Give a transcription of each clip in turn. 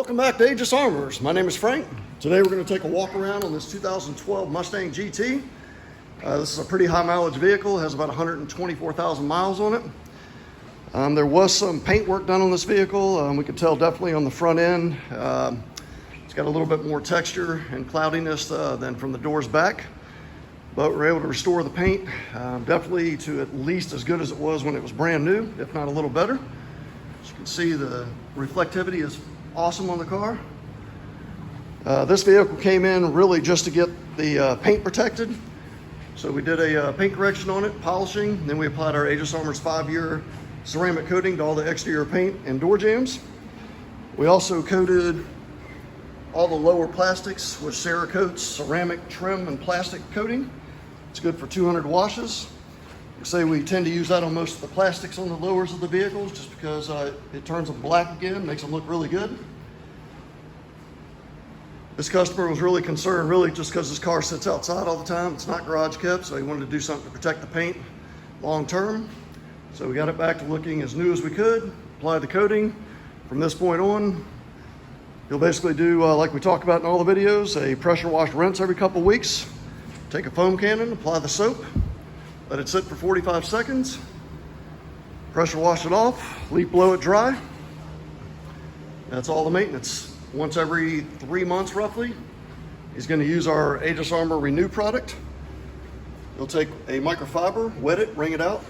Welcome back to Aegis Armors. My name is Frank. Today we're going to take a walk around on this 2012 Mustang GT. This is a pretty high mileage vehicle. It has about 124,000 miles on it. There was some paint work done on this vehicle. We could tell definitely on the front end. It's got a little bit more texture and cloudiness than from the doors back. But we're able to restore the paint definitely to at least as good as it was when it was brand new, if not a little better. As you can see, the reflectivity is awesome on the car. This vehicle came in really just to get the paint protected. So we did a paint correction on it, polishing, then we applied our Aegis Armors 5-year ceramic coating to all the exterior paint and door jambs. We also coated all the lower plastics with Cerakote's ceramic trim and plastic coating. It's good for 200 washes. We tend to use that on most of the plastics on the lowers of the vehicles just because it turns them black again, makes them look really good. This customer was really concerned, just because this car sits outside all the time. It's not garage kept, so he wanted to do something to protect the paint long term. So we got it back to looking as new as we could, applied the coating. From this point on, you'll basically do, like we talk about in all the videos, a pressure wash rinse every couple weeks. Take a foam cannon, apply the soap, let it sit for 45 seconds, pressure wash it off, leaf blow it dry. That's all the maintenance. Once every 3 months roughly, he's going to use our Aegis Armor Renew product. He'll take a microfiber, wet it, wring it out,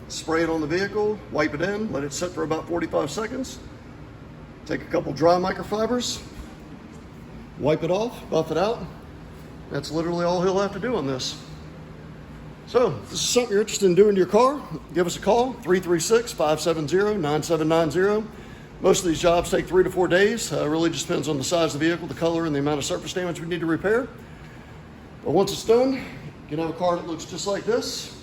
spray it on the vehicle, wipe it in, let it sit for about 45 seconds. Take a couple dry microfibers, wipe it off, buff it out. That's literally all he'll have to do on this. So if this is something you're interested in doing to your car, give us a call, 336-570-9790. Most of these jobs take 3 to 4 days. It really just depends on the size of the vehicle, the color, and the amount of surface damage we need to repair. But once it's done, you can have a car that looks just like this.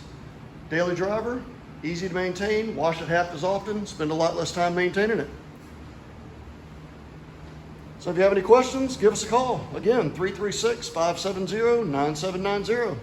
Daily driver, easy to maintain, wash it half as often, spend a lot less time maintaining it. So if you have any questions, give us a call. Again, 336-570-9790.